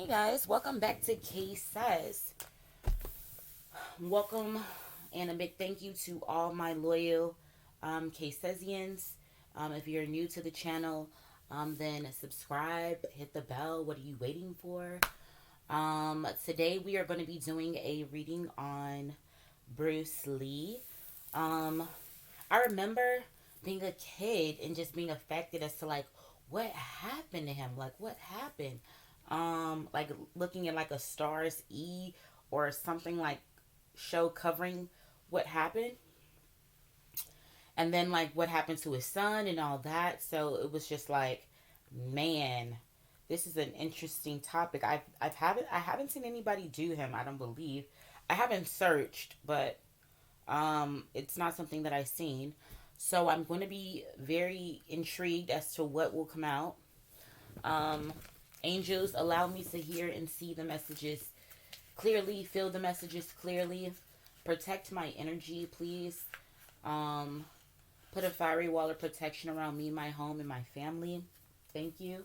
Hey guys, welcome back to K Says. Welcome and a big thank you to all my loyal K Saisians. If you're new to the channel, then subscribe, hit the bell. What are you waiting for? Today we are going to be doing a reading on Bruce Lee. Um, I remember being a kid and just being affected as to like what happened to him. Like what happened? Like looking at like a Stars E or something like show covering what happened. And then like what happened to his son and all that. So it was just like, man, this is an interesting topic. I haven't seen anybody do him, I don't believe. I haven't searched, but it's not something that I've seen. So I'm going to be very intrigued as to what will come out. Um, Angels, allow me to hear and see the messages clearly, feel the messages clearly. Protect my energy, please. Um, Put a fiery wall of protection around me, my home, and my family. Thank you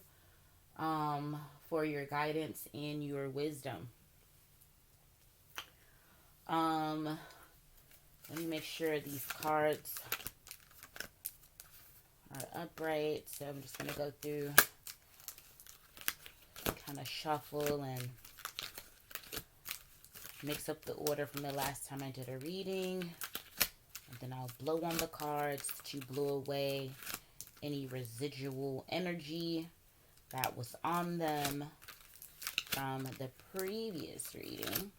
for your guidance and your wisdom. Um, Let me make sure these cards are upright. So I'm just going to go through, kind of shuffle and mix up the order from the last time I did a reading. And then I'll blow on the cards to blow away any residual energy that was on them from the previous reading.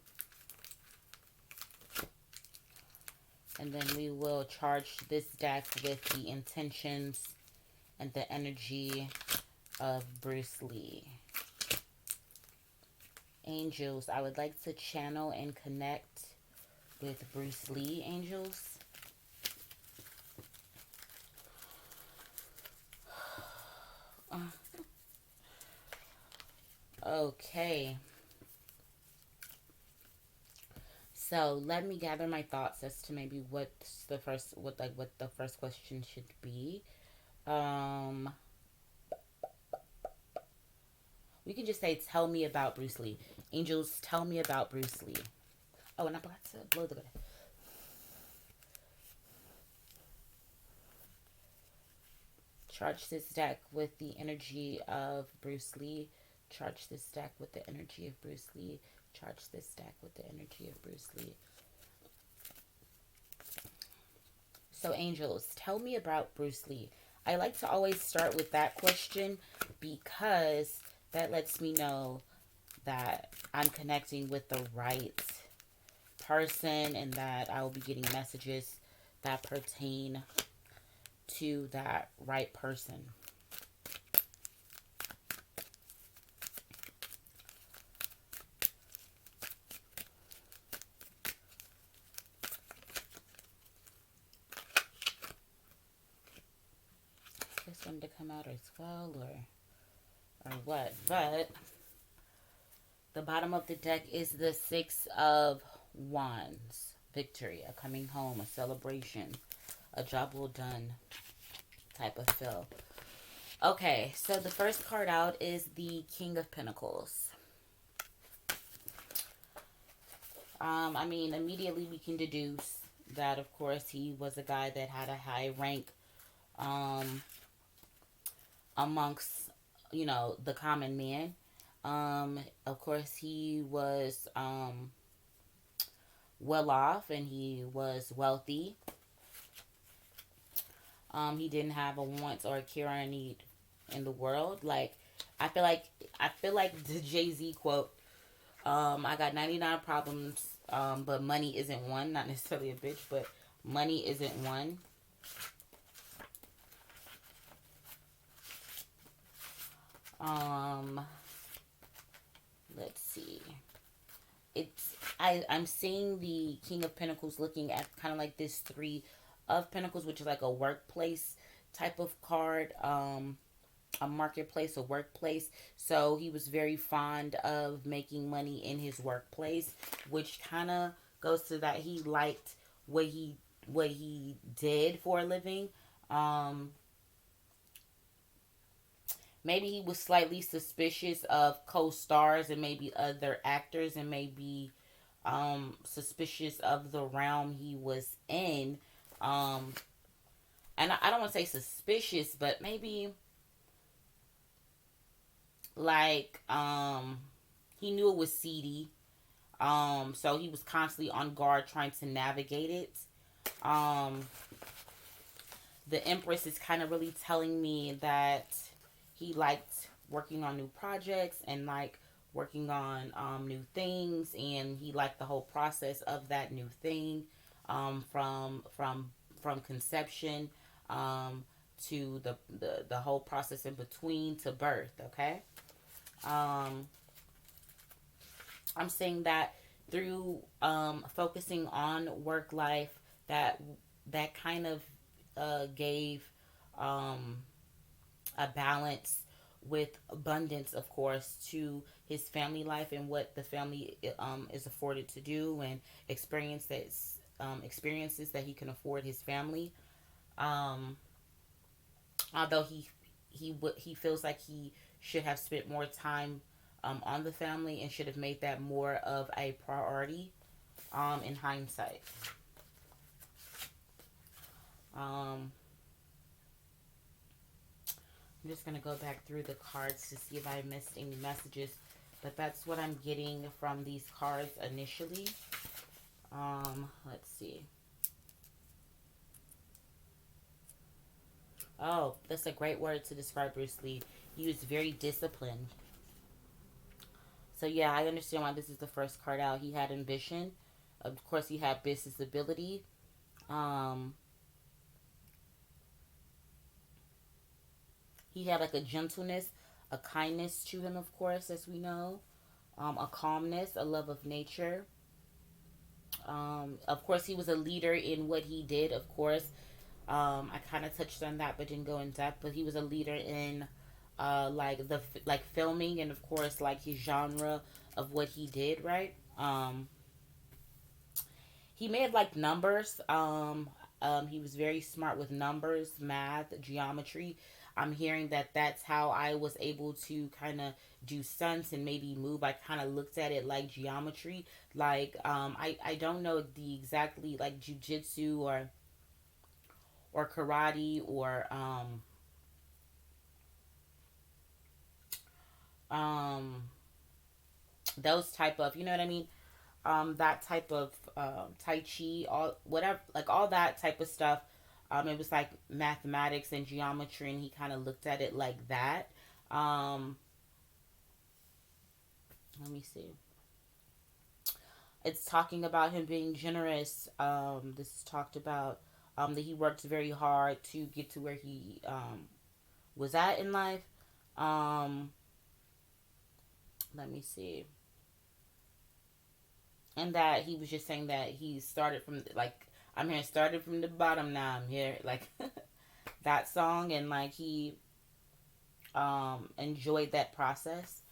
And then we will charge this deck with the intentions and the energy of Bruce Lee. Angels, I would like to channel and connect with Bruce Lee, angels. Okay. So let me gather my thoughts as to maybe what the first question should be. Um, we can just say, "Tell me about Bruce Lee." Angels, tell me about Bruce Lee. Oh, and I forgot to blow the. Charge this deck with the energy of Bruce Lee. Charge this deck with the energy of Bruce Lee. Charge this deck with the energy of Bruce Lee. So, angels, tell me about Bruce Lee. I like to always start with that question because that lets me know that I'm connecting with the right person and that I will be getting messages that pertain to that right person. This one to come out as well, or what? But the bottom of the deck is the Six of Wands. Victory, a coming home, a celebration, a job well done type of feel. Okay, so the first card out is the King of Pentacles. I mean, immediately we can deduce that, of course, he was a guy that had a high rank amongst, the common man. Of course, he was well off and he was wealthy. He didn't have a want or a care or a need in the world. Like, I feel like the Jay-Z quote, I got 99 problems, but money isn't one. Not necessarily a bitch, but money isn't one. Um, let's see. I'm seeing the King of Pentacles looking at kind of like this Three of Pentacles, which is like a workplace type of card. A marketplace, a workplace. So he was very fond of making money in his workplace, which kind of goes to that he liked what he did for a living. Um, maybe he was slightly suspicious of co-stars and maybe other actors, and maybe suspicious of the realm he was in. Um, and I don't want to say suspicious, but maybe like he knew it was seedy. So he was constantly on guard trying to navigate it. Um, the Empress is kind of really telling me that he liked working on new projects and like working on new things, and he liked the whole process of that new thing, from conception, um, to the whole process in between to birth. Okay. um, I'm saying that through focusing on work life, that that kind of gave um, a balance with abundance, of course, to his family life and what the family is afforded to do, and experiences that he can afford his family. Um, Although he feels like he should have spent more time on the family and should have made that more of a priority in hindsight. Um, I'm just going to go back through the cards to see if I missed any messages. But that's what I'm getting from these cards initially. Let's see. Oh, that's a great word to describe Bruce Lee. He was very disciplined. So yeah, I understand why this is the first card out. He had ambition. Of course, he had business ability. Um, he had like a gentleness, a kindness to him, of course, as we know. A calmness, a love of nature. Of course, he was a leader in what he did. Of course, I kind of touched on that, but didn't go in depth. But he was a leader in, like filming, and of course, like his genre of what he did. Right. He made like numbers. He was very smart with numbers, math, geometry. I'm hearing that that's how I was able to kind of do stunts and maybe move. I kind of looked at it like geometry. Like I don't know the exactly like jujitsu or karate or um those type of, you know what I mean, that type of tai chi, all whatever, like all that type of stuff. It was like mathematics and geometry, and he kind of looked at it like that. um Let me see. It's talking about him being generous. This is talked about that he worked very hard to get to where he was at in life. um Let me see. And that he was just saying that he started from, like, I'm here, started from the bottom, now I'm here, like that song, and like he enjoyed that process.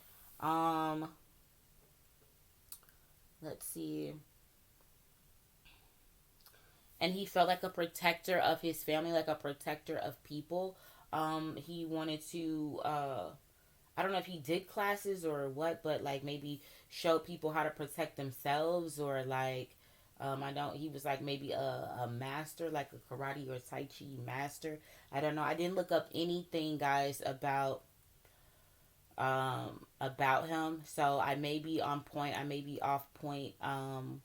um let's see. And he felt like a protector of his family, like a protector of people. He wanted to I don't know if he did classes or what, but like maybe show people how to protect themselves, or like I don't. He was like maybe a master, like a karate or tai chi master. I don't know. I didn't look up anything, guys, about him, so I may be on point. I may be off point. But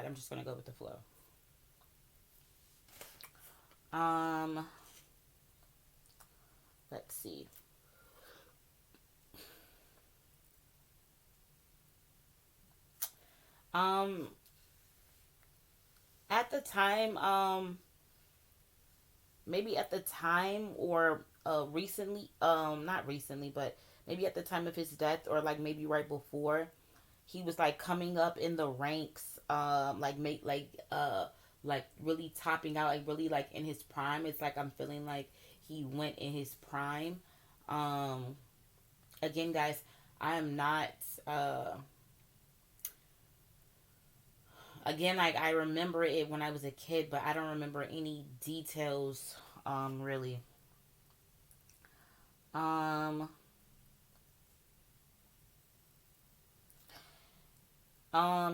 I'm just gonna go with the flow. Um, let's see. Um, at the time, maybe at the time, or recently, not recently, but maybe at the time of his death, or like maybe right before, he was like coming up in the ranks, like make like really topping out, like really like in his prime. It's like I'm feeling like he went in his prime. um Again, guys, I am not uh again, like I remember it when I was a kid, but I don't remember any details really. Um,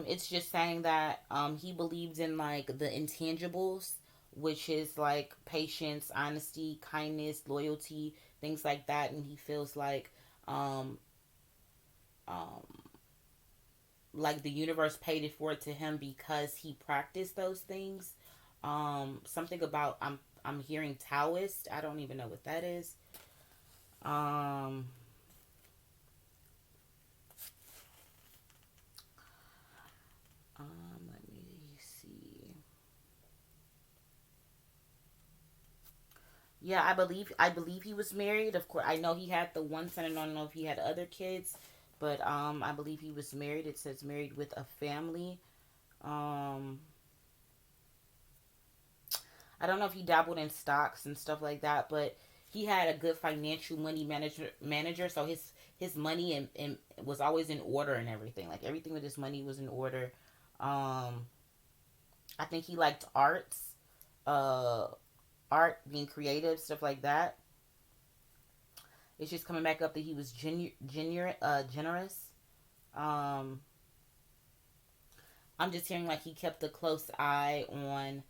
it's just saying that he believes in like the intangibles, which is like patience, honesty, kindness, loyalty, things like that, and he feels um um like the universe paid it forward to him because he practiced those things. Something about I'm hearing Taoist. I don't even know what that is. Um, Let me see. Yeah, I believe he was married. Of course, I know he had the one son. I don't know if he had other kids, but I believe he was married. It says married with a family. Um, I don't know if he dabbled in stocks and stuff like that, but he had a good financial money manager. So his money and was always in order and everything. Like everything with his money was in order. Um, I think he liked arts, uh, art, being creative, stuff like that. It's just coming back up that he was generous. Um, I'm just hearing like he kept a close eye on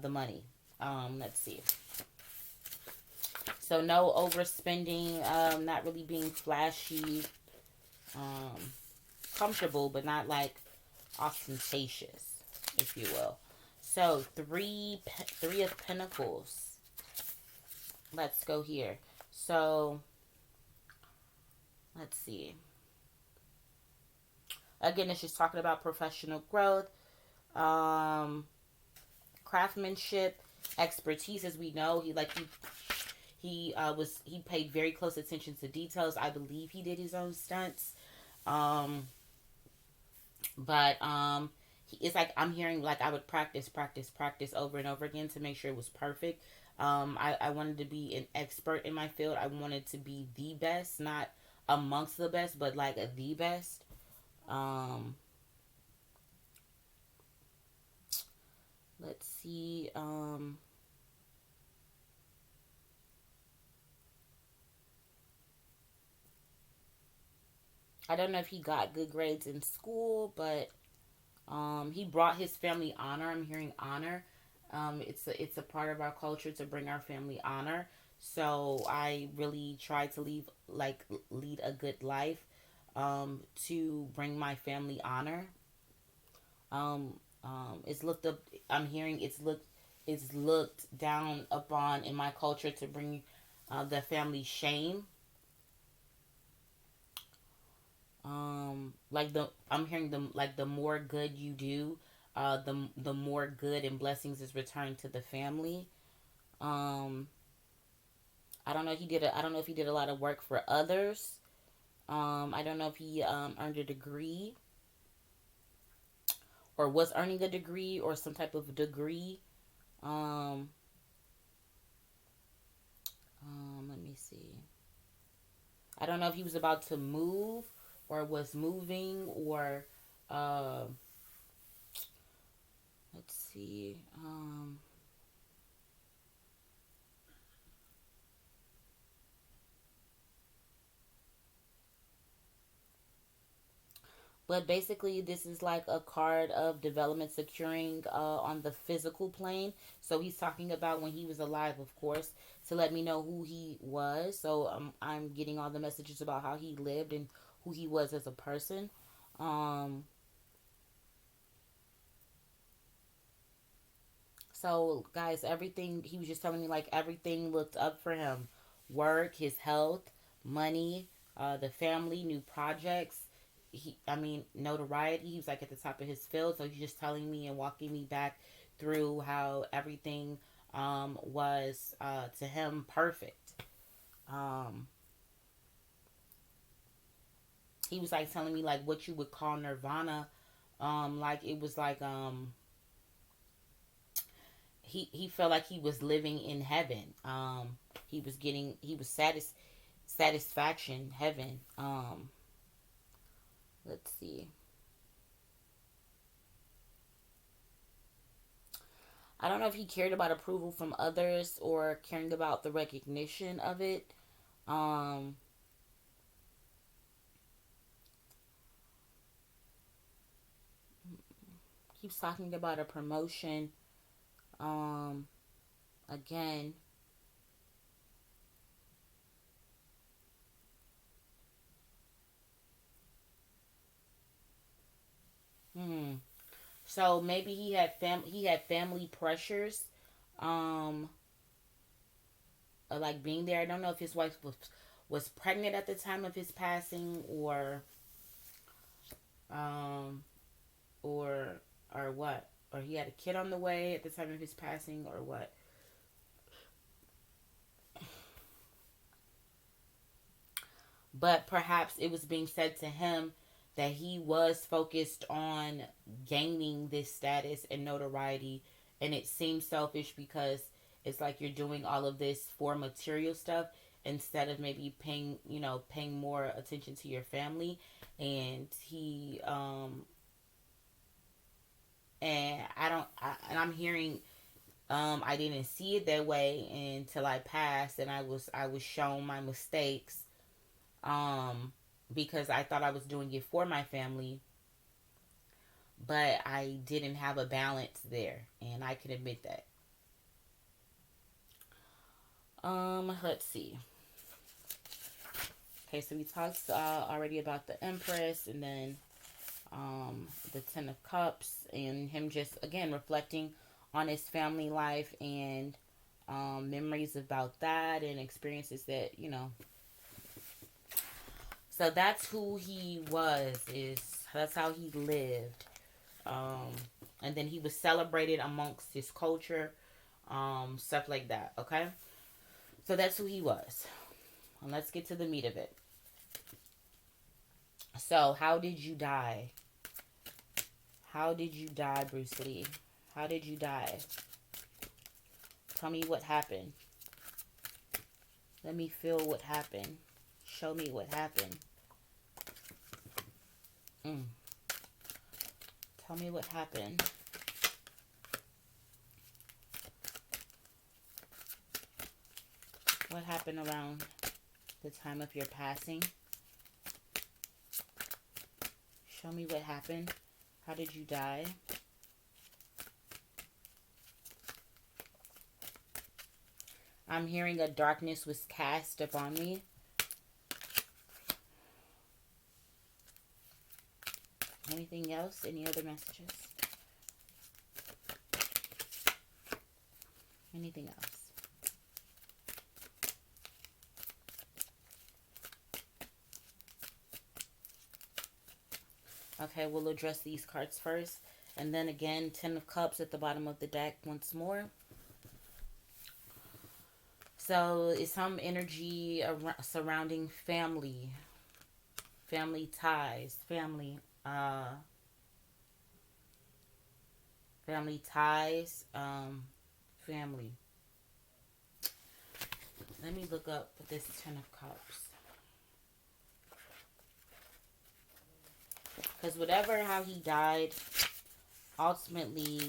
the money. Let's see. So no overspending, not really being flashy, um, comfortable, but not like ostentatious, if you will. So three of Pentacles. Let's go here. So let's see. Again, it's just talking about professional growth, um, craftsmanship, expertise. As we know, he paid very close attention to details. I believe he did his own stunts. Um, but it's like I'm hearing like I would practice over and over again to make sure it was perfect. I wanted to be an expert in my field. I wanted to be the best, not amongst the best, but like the best. Um, let's see. I don't know if he got good grades in school, but he brought his family honor. I'm hearing honor. It's a part of our culture to bring our family honor. So I really try to lead a good life, to bring my family honor. It's looked up. I'm hearing it's looked down upon in my culture to bring the family shame. Like I'm hearing them like the more good you do, the more good and blessings is returned to the family. Um, I don't know if he did a lot of work for others. I don't know if he earned a degree or was earning a degree or some type of degree. Um, Let me see. I don't know if he was about to move or was moving or uh, let's see. But basically, this is like a card of development securing on the physical plane. So he's talking about when he was alive, of course, to let me know who he was. So I'm getting all the messages about how he lived and who he was as a person. Um, so, guys, everything, he was just telling me like everything looked up for him: work, his health, money, the family, new projects. I mean, notoriety. He was like at the top of his field. So he's just telling me and walking me back through how everything was to him perfect. Um, he was like telling me like what you would call nirvana. Like it was like he felt like he was living in heaven. He was satisfaction heaven. Let's see. I don't know if he cared about approval from others or caring about the recognition of it. Um, keeps talking about a promotion. Um, again. Hmm. So maybe he had family pressures, um, like being there. I don't know if his wife was pregnant at the time of his passing, um, or or what, or he had a kid on the way at the time of his passing, or what. But perhaps it was being said to him that he was focused on gaining this status and notoriety, and it seems selfish because it's like you're doing all of this for material stuff instead of maybe paying more attention to your family. And I'm hearing, I didn't see it that way until I passed, and I was shown my mistakes, um, because I thought I was doing it for my family, but I didn't have a balance there, and I can admit that. Let's see. Okay, so we talked already about the Empress, and then the Ten of Cups, and him just again reflecting on his family life and memories about that and experiences that So that's who he was. Is That's how he lived. Um, and then he was celebrated amongst his culture, stuff like that. Okay, so that's who he was. And let's get to the meat of it. So, how did you die? How did you die, Bruce Lee? How did you die? Tell me what happened. Let me feel what happened. Show me what happened. Mm. Tell me what happened. What happened around the time of your passing? Show me what happened. How did you die? I'm hearing a darkness was cast upon me. Anything else? Any other messages? Anything else? Okay, we'll address these cards first. And then again, Ten of Cups at the bottom of the deck once more. So it's some energy surrounding family, family ties, family ties, family. Let me look up this Ten of Cups. Because whatever how he died, ultimately,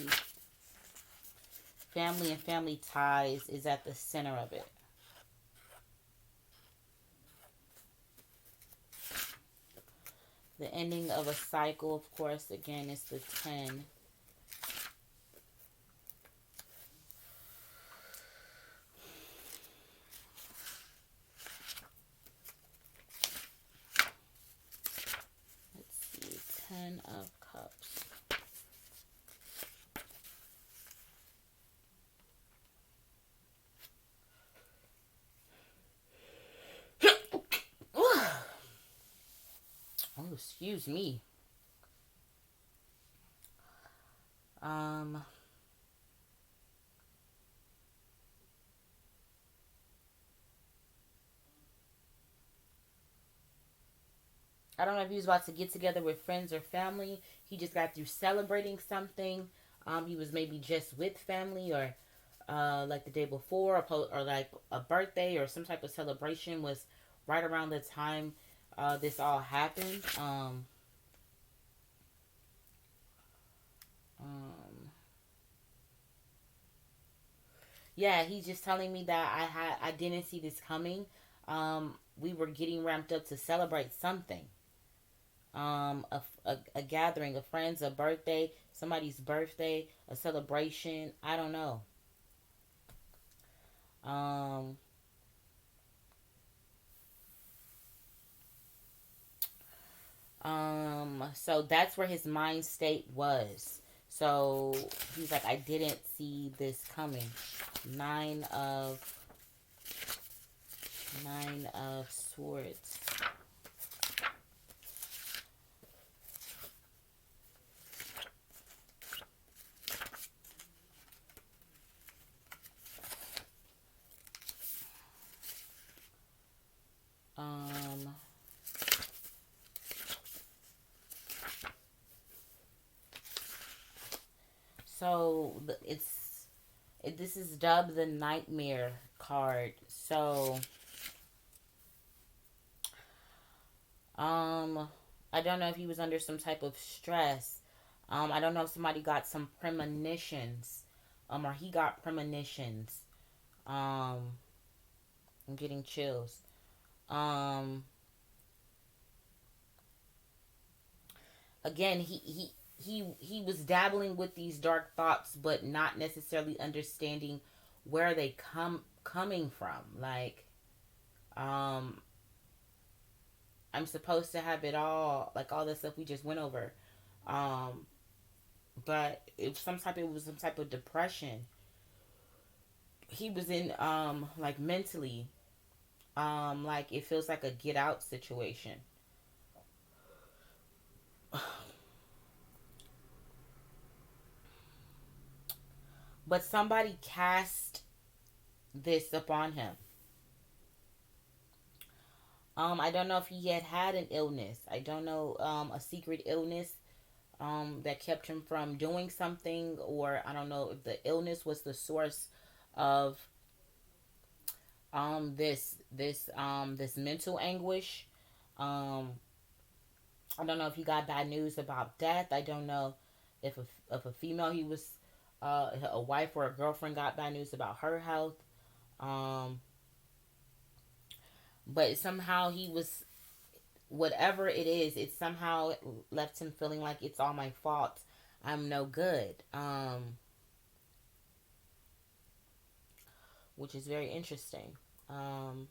family and family ties is at the center of it. The ending of a cycle, of course, again, is the 10. Let's see, 10 of Cups. Oh, excuse me. Um, I don't know if he was about to get together with friends or family. He just got through celebrating something. He was maybe just with family, or like the day before, or like a birthday or some type of celebration was right around the time this all happened. Um, yeah, he's just telling me that I didn't see this coming. we were getting ramped up to celebrate something. A gathering of friends, a birthday, somebody's birthday, a celebration. I don't know. Um, so that's where his mind state was. So he's like, I didn't see this coming. Nine of Nine of Swords. Um, so this is dubbed the Nightmare card. So um, I don't know if he was under some type of stress. I don't know if somebody got some premonitions, or he got premonitions. Um, I'm getting chills. Um, Again, he was dabbling with these dark thoughts, but not necessarily understanding where they coming from. Like, um, I'm supposed to have it all, like all the stuff we just went over. Um, but it was some type of depression. He was in like mentally, like it feels like a get out situation. But somebody cast this upon him. I don't know if he had an illness. I don't know, a secret illness that kept him from doing something, or I don't know if the illness was the source of this mental anguish. Um, I don't know if he got bad news about death. I don't know if a female he was a wife or a girlfriend got bad news about her health. Um, but somehow he was, whatever it is, it somehow left him feeling like it's all my fault. I'm no good. Which is very interesting. Um,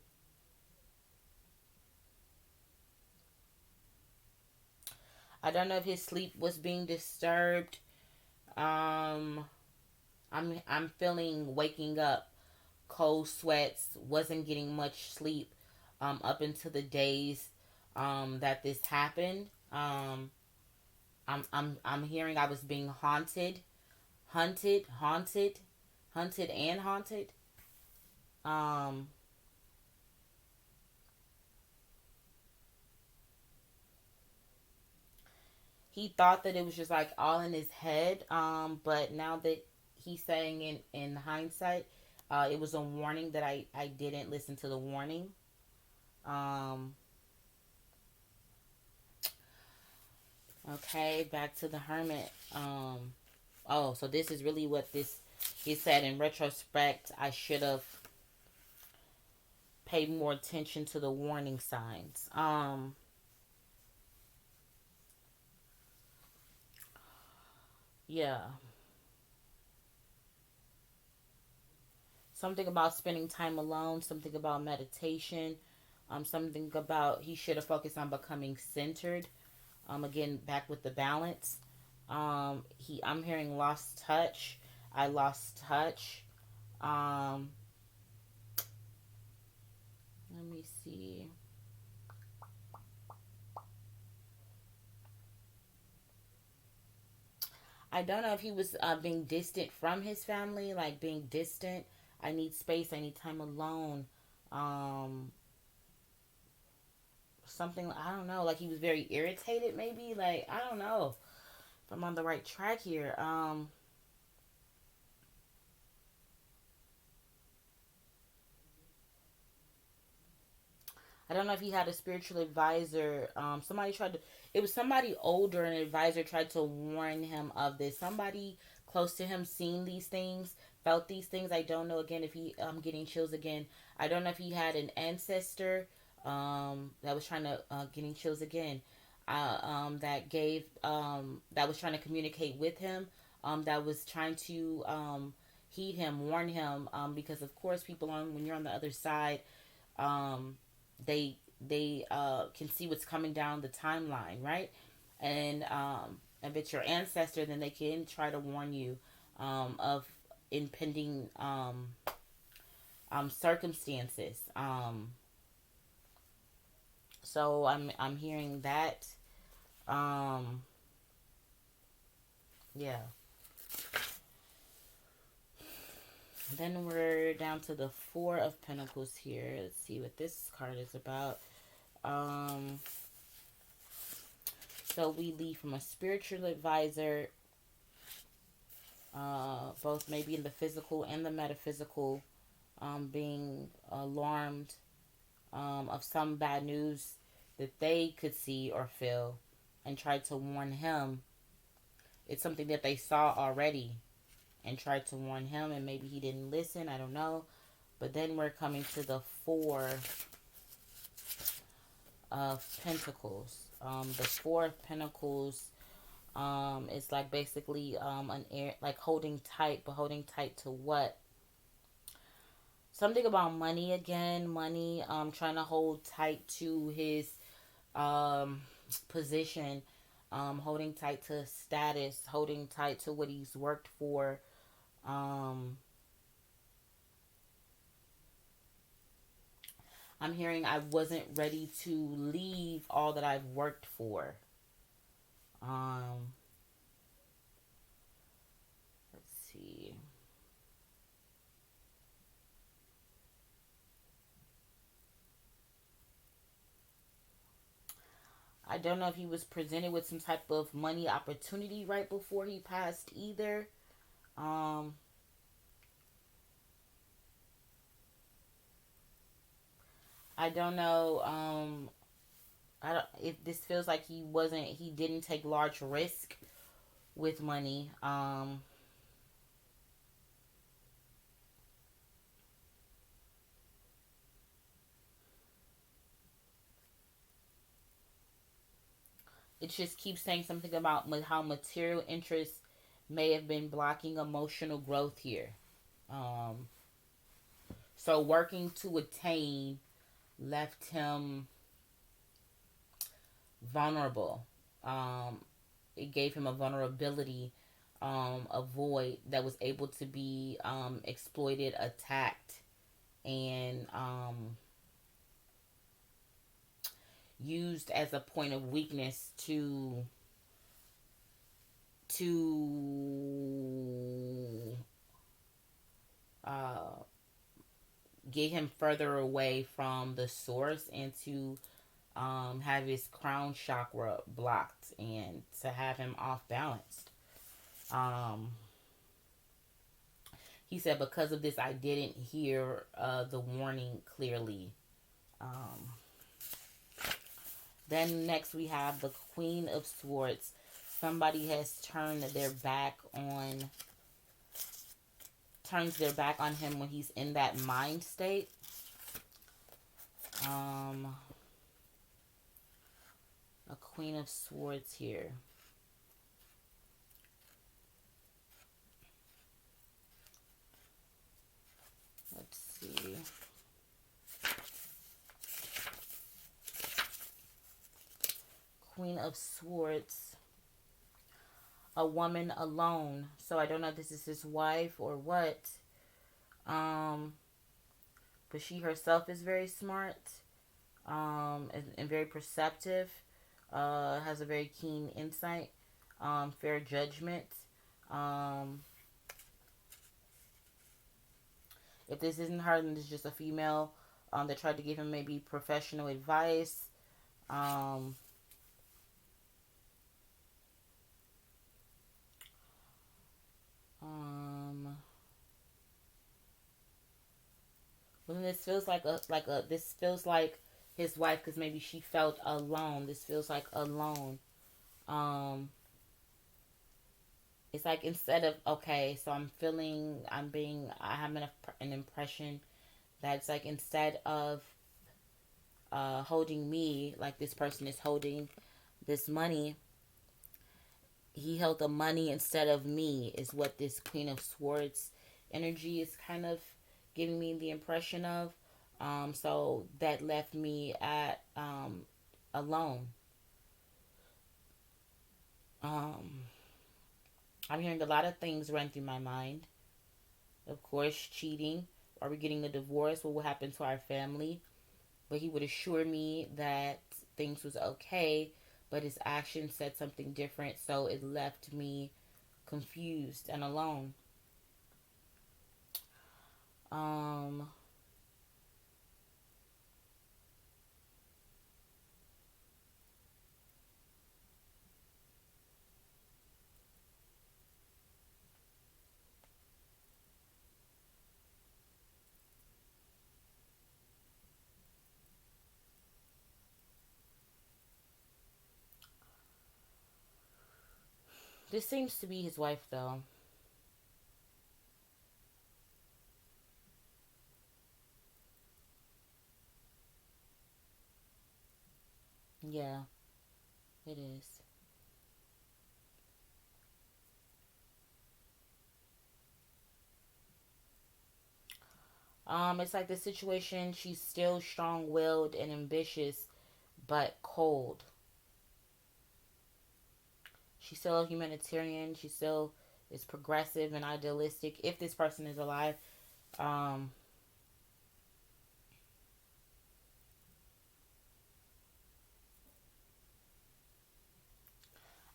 I don't know if his sleep was being disturbed. Um, I'm feeling waking up, cold sweats, wasn't getting much sleep, up into the days, that this happened. I'm hearing I was being hunted and haunted. Um, he thought that it was just like all in his head. But now that he's saying in hindsight, it was a warning that I didn't listen to the warning. Um, okay, back to the hermit. Oh, so this is really what this he said in retrospect. I should have paid more attention to the warning signs. Yeah. Something about spending time alone, something about meditation, something about he should have focused on becoming centered. Again, back with the balance. I'm hearing lost touch. I lost touch. Um, Let me see. I don't know if he was being distant from his family, like being distant. I need space. I need time alone. Um, Something, I don't know. Like he was very irritated, maybe. Like I don't know if I'm on the right track here. I don't know if he had a spiritual advisor. Somebody tried to. It was somebody older. An advisor tried to warn him of this. Somebody close to him seen these things, felt these things. I don't know. Again, if he, I'm getting chills again. I don't know if he had an ancestor, that was trying to getting chills again. That was trying to communicate with him. That was trying to heed him, warn him. Because of course, people on when you're on the other side, um, they can see what's coming down the timeline, right? And if it's your ancestor, then they can try to warn you of impending circumstances. So I'm hearing that. Um, yeah. Then we're down to the Four of Pentacles here. Let's see what this card is about. Um, so we leave from a spiritual advisor, both maybe in the physical and the metaphysical, being alarmed of some bad news that they could see or feel, and tried to warn him. It's something that they saw already and tried to warn him, and maybe he didn't listen. I don't know. But then we're coming to the Four of Pentacles. The Four of Pentacles is like basically an air, like holding tight, but holding tight to what? Something about money again. Money. Trying to hold tight to his um position. Holding tight to status. Holding tight to what he's worked for. Um, I'm hearing I wasn't ready to leave all that I've worked for. Um, let's see. I don't know if he was presented with some type of money opportunity right before he passed either. Um, I don't know. I don't, if this feels like he didn't take large risk with money. It just keeps saying something about how material interests may have been blocking emotional growth here. Um, so working to attain left him vulnerable. It gave him a vulnerability, a void that was able to be exploited, attacked, and used as a point of weakness to uh, get him further away from the source, and to have his crown chakra blocked, and to have him off balanced. Um, he said, because of this, I didn't hear the warning clearly. Um, then next we have the Queen of Swords. Somebody has turns their back on him when he's in that mind state. Um, a Queen of Swords here. Let's see. Queen of Swords. A woman alone. So I don't know if this is his wife or what. Um, but she herself is very smart. And very perceptive. Has a very keen insight. Fair judgment. Um, if this isn't her, then this is just a female that tried to give him maybe professional advice. Um, um, When this feels like this feels like his wife, because maybe she felt alone. This feels like alone. Um, it's like, instead of, okay, so I have an impression that it's like, instead of holding me like this person is holding this money. He held the money instead of me, is what this Queen of Swords energy is kind of giving me the impression of. So that left me at alone. Um, I'm hearing a lot of things run through my mind. Of course, cheating. Are we getting a divorce? What will happen to our family? But he would assure me that things was okay, but his actions said something different, so it left me confused and alone. Um, this seems to be his wife, though. Yeah, it is. It's like the situation. She's still strong-willed and ambitious, but cold. She's still a humanitarian. She still is progressive and idealistic. If this person is alive, um,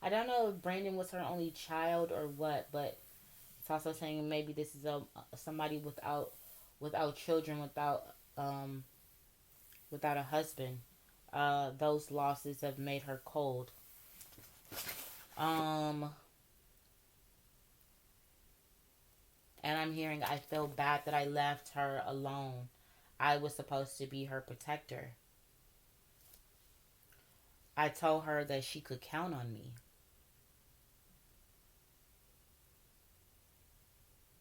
I don't know if Brandon was her only child or what, but it's also saying maybe this is a somebody without children, um without a husband. Those losses have made her cold. Um, and I'm hearing I feel bad that I left her alone. I was supposed to be her protector. I told her that she could count on me.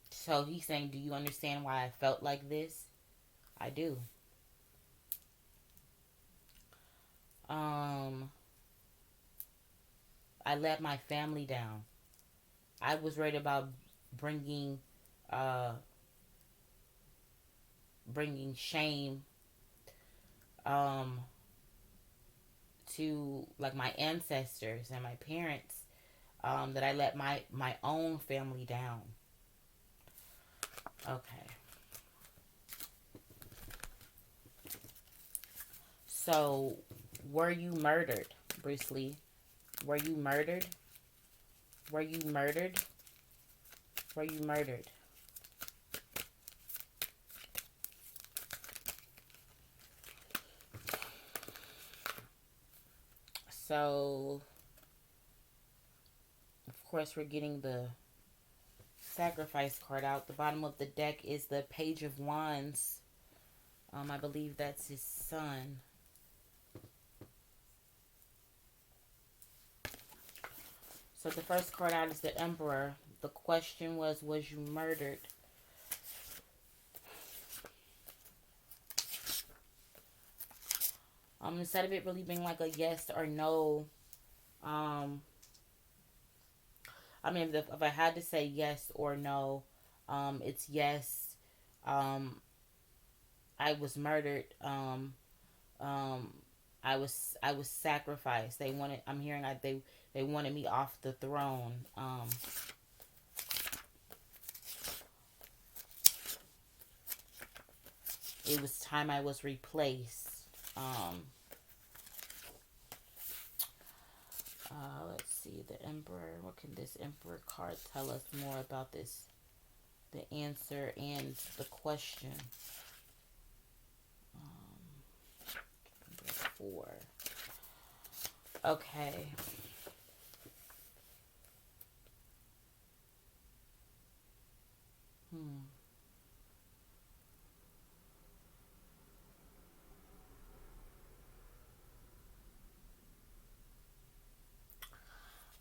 So he's saying, "Do you understand why I felt like this?" I do. Um, I let my family down. I was worried about bringing, uh, bringing shame, um, to like my ancestors and my parents. That I let my own family down. Okay. So, were you murdered, Bruce Lee? Were you murdered? Were you murdered? Were you murdered? So, of course, we're getting the sacrifice card out. The bottom of the deck is the Page of Wands. I believe that's his son. So the first card out is the Emperor. The question was you murdered? Instead of it really being like a yes or no, um, I mean, if I had to say yes or no, it's yes. Um, I was murdered. Um, I was sacrificed. They wanted. I'm hearing like they wanted me off the throne. It was time I was replaced. Um, let's see the Emperor. What can this Emperor card tell us more about this? The answer and the question. Number 4. Okay. Hmm.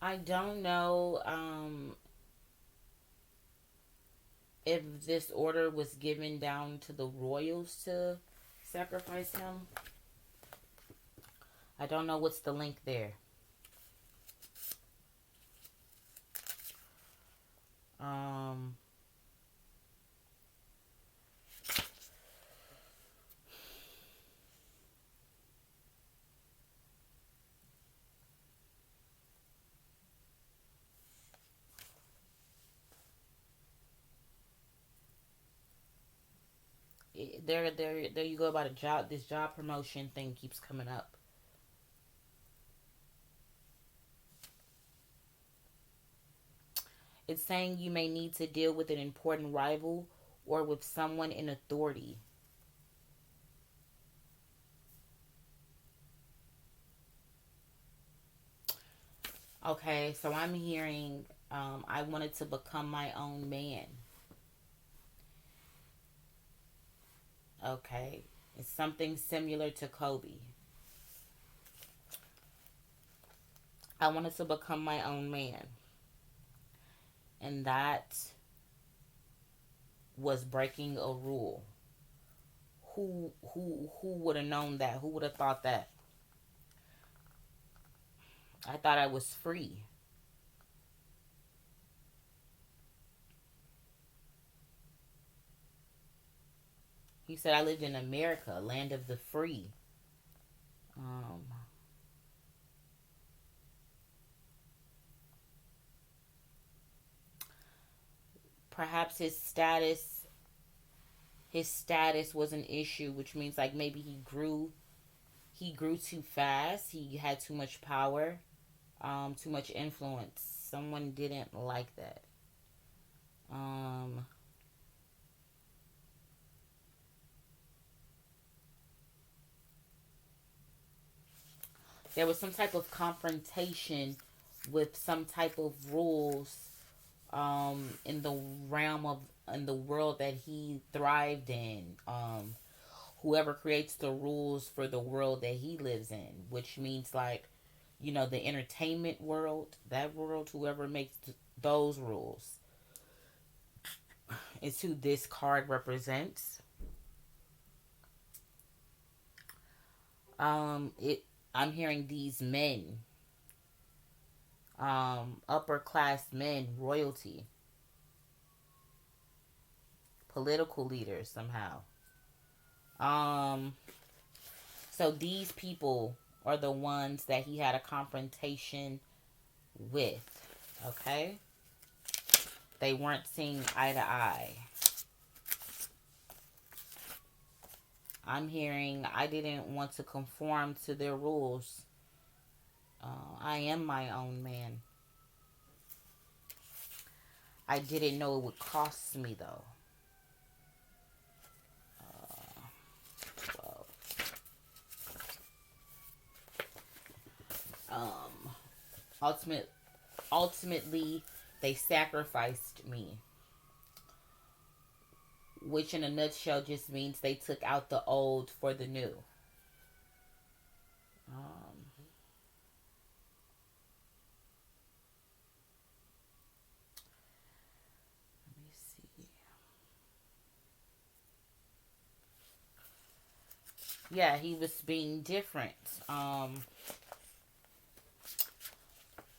I don't know if this order was given down to the royals to sacrifice him. I don't know what's the link there. Um, there you go about a job. This job promotion thing keeps coming up. It's saying you may need to deal with an important rival or with someone in authority. Okay, so I'm hearing I wanted to become my own man. Okay, it's something similar to Kobe. I wanted to become my own man. And that was breaking a rule. Who would have known that? Who would have thought that? I thought I was free. He said I lived in America, land of the free. Um, Perhaps his status was an issue, which means like maybe he grew too fast. He had too much power, too much influence. Someone didn't like that. Um, there was some type of confrontation with some type of rules in the realm of in the world that he thrived in. Whoever creates the rules for the world that he lives in, which means like, the entertainment world, that world, whoever makes those rules is who this card represents. It I'm hearing these men, upper class men, royalty, political leaders somehow. Um, so these people are the ones that he had a confrontation with. Okay? They weren't seeing eye to eye. I'm hearing I didn't want to conform to their rules. I am my own man. I didn't know it would cost me though. Well, um, ultimately, they sacrificed me, which in a nutshell just means they took out the old for the new. Um, Let me see. Yeah, he was being different.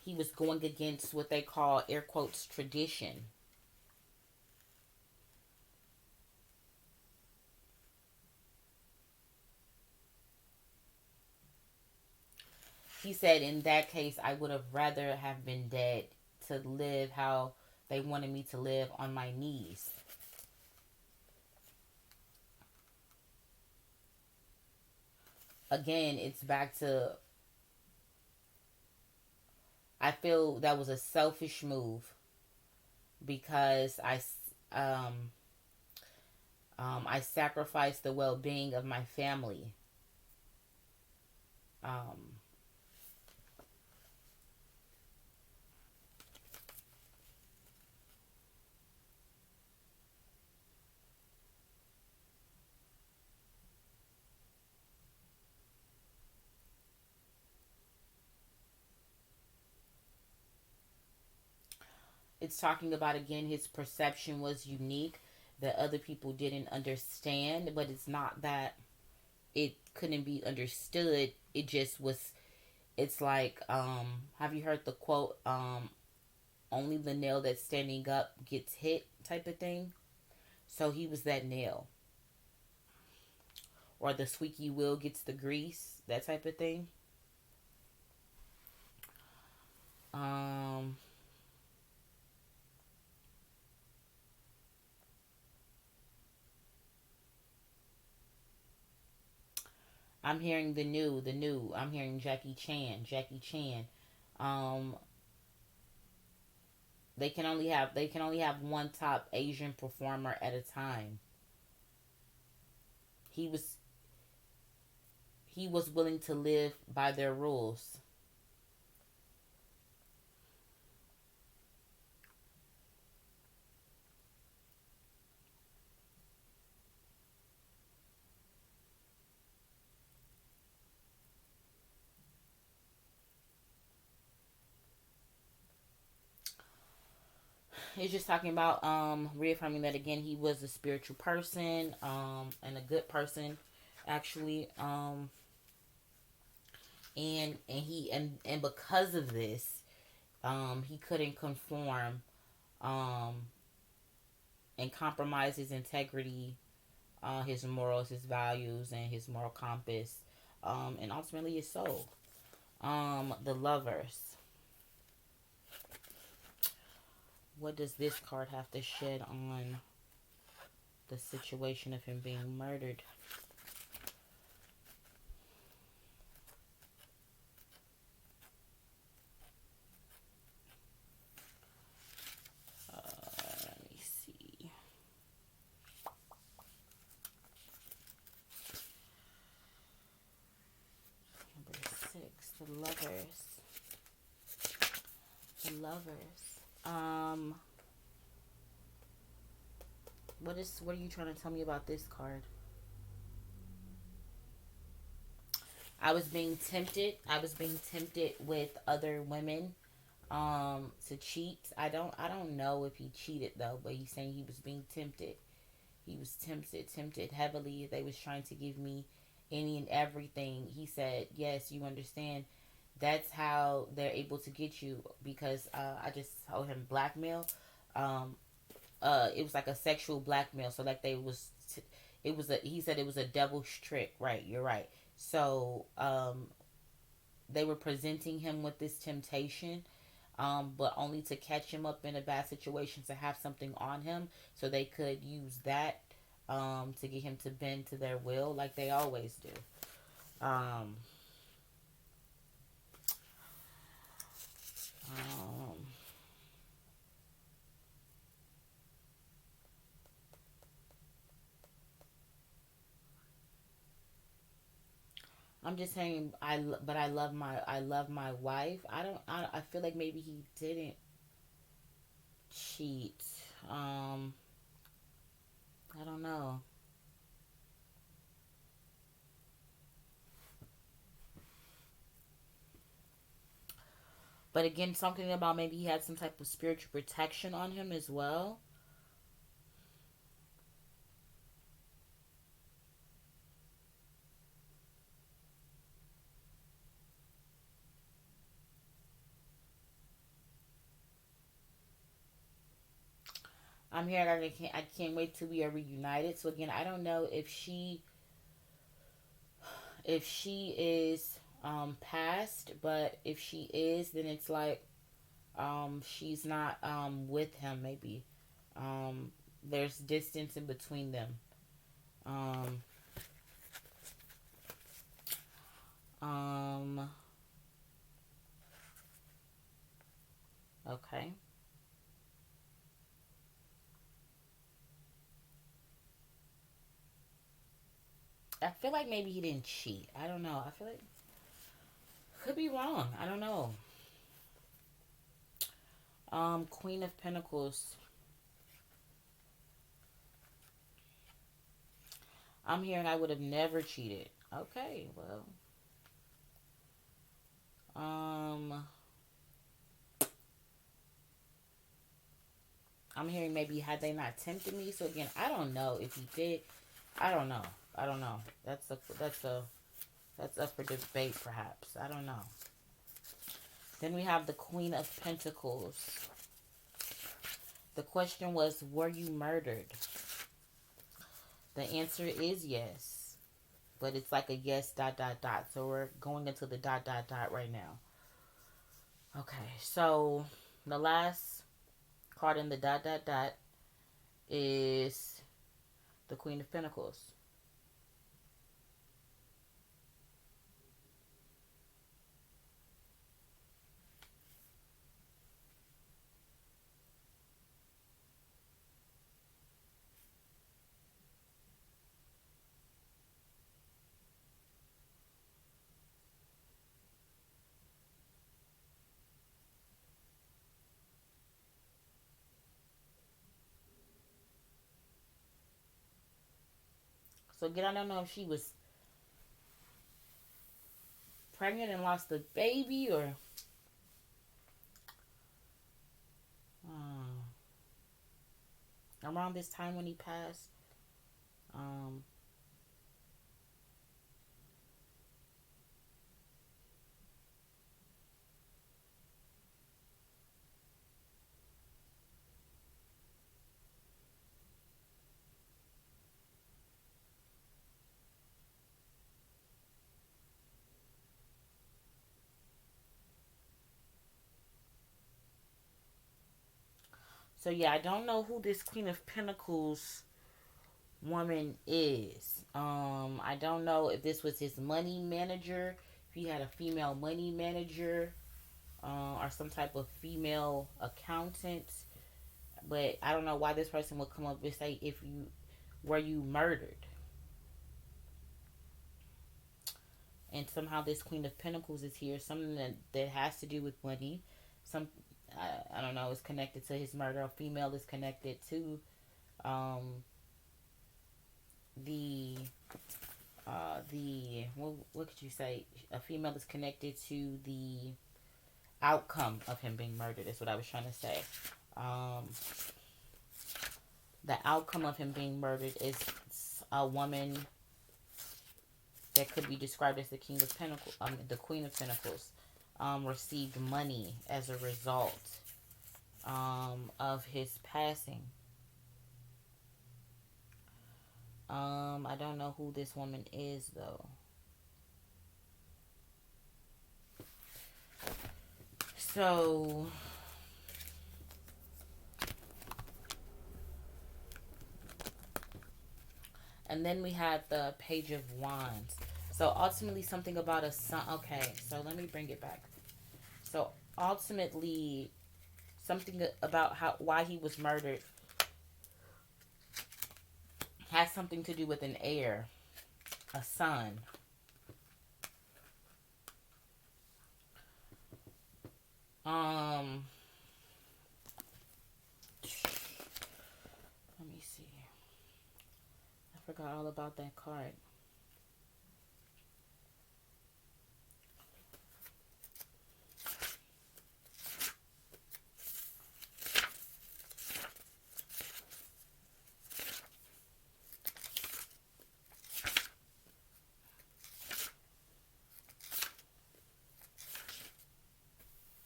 He was going against what they call air quotes tradition. He said in that case I would have rather have been dead to live how they wanted me to live on my knees. Again, it's back to I feel that was a selfish move because um I sacrificed the well-being of my family. Um it's talking about again his perception was unique that other people didn't understand, but it's not that it couldn't be understood. it just was. It's like, have you heard the quote, only the nail that's standing up gets hit type of thing? So he was that nail. Or the squeaky wheel gets the grease, that type of thing. Um, I'm hearing the new. I'm hearing Jackie Chan. Um, they can only have one top Asian performer at a time. He was he was willing to live by their rules. It's just talking about reaffirming that again he was a spiritual person, and a good person actually, and because of this, he couldn't conform, um and compromise his integrity, his morals, his values, and his moral compass, and ultimately his soul. The lovers. What does this card have to shed on the situation of him being murdered? Let me see. Number 6, the lovers. The lovers. What are you trying to tell me about this card? I was being tempted. I was being tempted with other women to cheat. I don't know if he cheated though, but he's saying he was being tempted. He was tempted heavily. They was trying to give me any and everything. He said, "Yes, you understand. That's how they're able to get you because I just told him blackmail. Um, it was like a sexual blackmail. So like it was a. He said it was a devil's trick. Right, you're right. So they were presenting him with this temptation, but only to catch him up in a bad situation to have something on him so they could use that to get him to bend to their will like they always do. Um, um, I'm just saying, but I love my wife. I feel like maybe he didn't cheat. Um, I don't know. But again, something about maybe he had some type of spiritual protection on him as well. I'm here. I can't wait till we are reunited. So again, I don't know if she is passed, but if she is, then it's like she's not with him. Maybe there's distance in between them. Um, um, okay. I feel like maybe he didn't cheat. I don't know. I feel like could be wrong. I don't know. Queen of Pentacles. I'm hearing I would have never cheated. Okay, well, um, I'm hearing maybe had they not tempted me. So again, I don't know if he did. I don't know. I don't know. That's a That's up for debate, perhaps. I don't know. Then we have the Queen of Pentacles. The question was, were you murdered? The answer is yes. But it's like a yes, dot, dot, dot. So we're going into the dot, dot, dot right now. Okay, so the last card in the dot, dot, dot is the Queen of Pentacles. So again, I don't know if she was pregnant and lost the baby, or around this time when he passed. Um, so yeah, I don't know who this Queen of Pentacles woman is. I don't know if this was his money manager, if he had a female money manager, or some type of female accountant. But I don't know why this person would come up and say, if you were you murdered. And somehow this Queen of Pentacles is here, something that has to do with money. Some I don't know, is connected to his murder. A female is connected to um, the what could you say? A female is connected to the outcome of him being murdered. Is what I was trying to say. Um, the outcome of him being murdered is a woman that could be described as the King of Pentacles, the Queen of Pentacles, received money as a result of his passing. I don't know who this woman is though. So and then we have the Page of Wands. So ultimately something about a son. Okay, so let me bring it back. So ultimately something about why he was murdered has something to do with an heir, a son. Um, let me see. I forgot all about that card.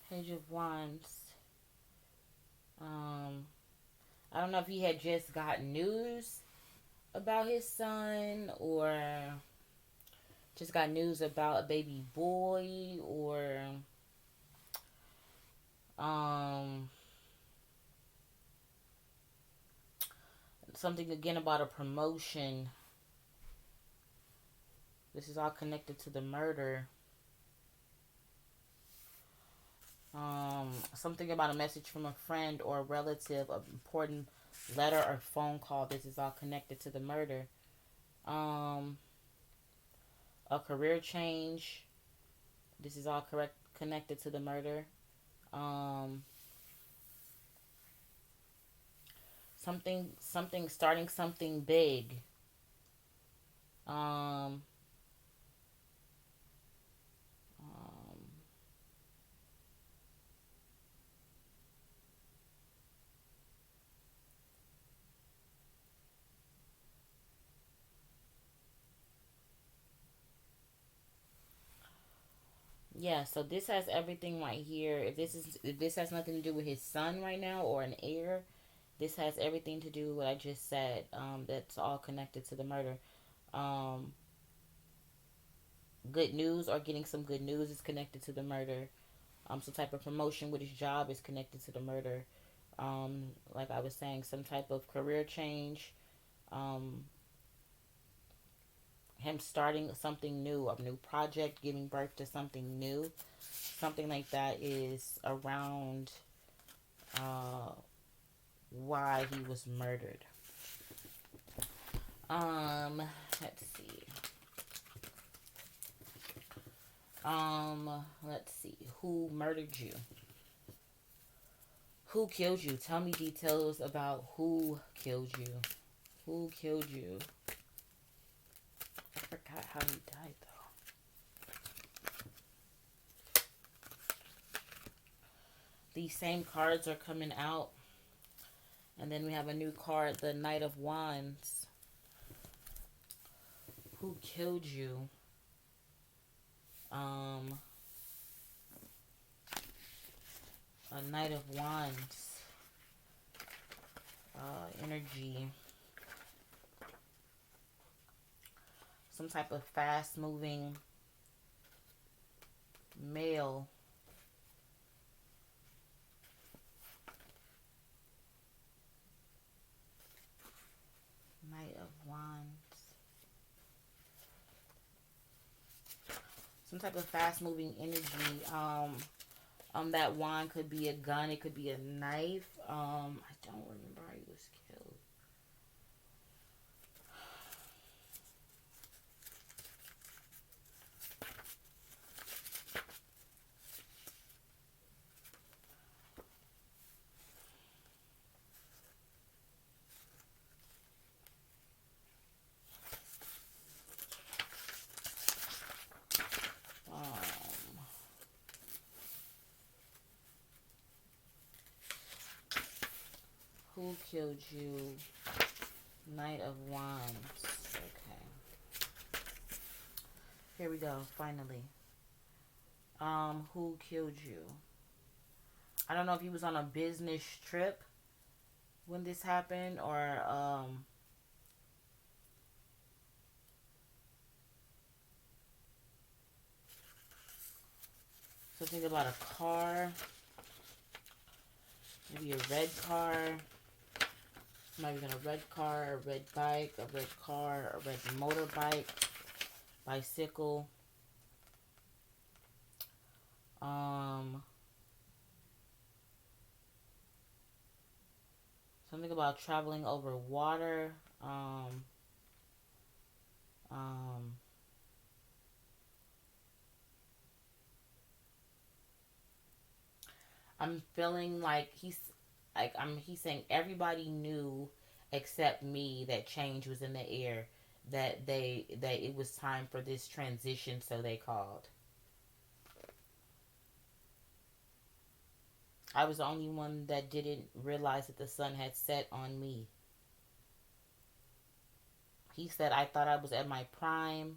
Page of Wands. I don't know if he had just got news about his son, or just got news about a baby boy, or um something again about a promotion. This is all connected to the murder. Something about a message from a friend or a relative, an important letter or phone call. This is all connected to the murder. A career change. This is all connected to the murder. Um, something starting something big. Um, um, Yeah, so this has everything right here. If this has nothing to do with his son right now or an heir, this has everything to do with what I just said. That's all connected to the murder. Um, Good news or getting some good news is connected to the murder. Some type of promotion with his job is connected to the murder. Like I was saying, some type of career change. Um, Him starting something new, a new project, giving birth to something new. Something like that is around uh, why he was murdered. Um, let's see. Let's see. Who murdered you? Who killed you? Tell me details about who killed you. Who killed you? I forgot how he died though. These same cards are coming out. And then we have a new card, the Knight of Wands. Who killed you? Um, a Knight of Wands. Energy. Some type of fast moving male. Knight of Wands. Some type of fast moving energy. That wand could be a gun, it could be a knife. I don't remember how he was killed. Who killed you? Knight of Wands. Okay. Here we go, finally. Who killed you? I don't know if he was on a business trip when this happened or so think about a car. Maybe a red car. Might be a red car, a red bike, a red car, a red motorbike, bicycle. Something about traveling over water. Um, I'm feeling like he's saying everybody knew except me that change was in the air, that it was time for this transition, so they called. I was the only one that didn't realize that the sun had set on me. He said I thought I was at my prime.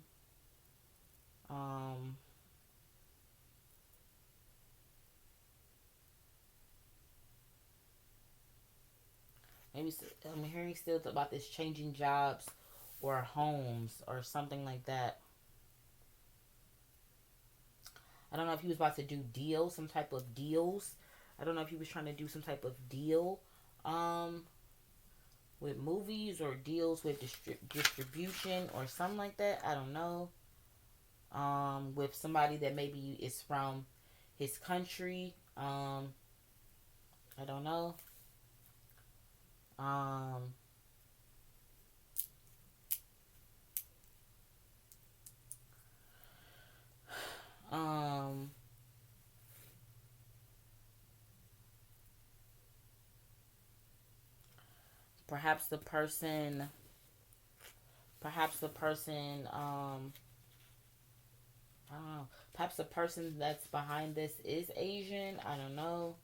Um, Maybe I'm hearing still about this changing jobs or homes or something like that. I don't know if he was about to do deals, some type of deals. I don't know if he was trying to do some type of deal um, with movies or deals with distribution or something like that. I don't know. With somebody that maybe is from his country. I don't know. Um, um, perhaps the person, perhaps the person, I don't know. Perhaps the person that's behind this is Asian. I don't know.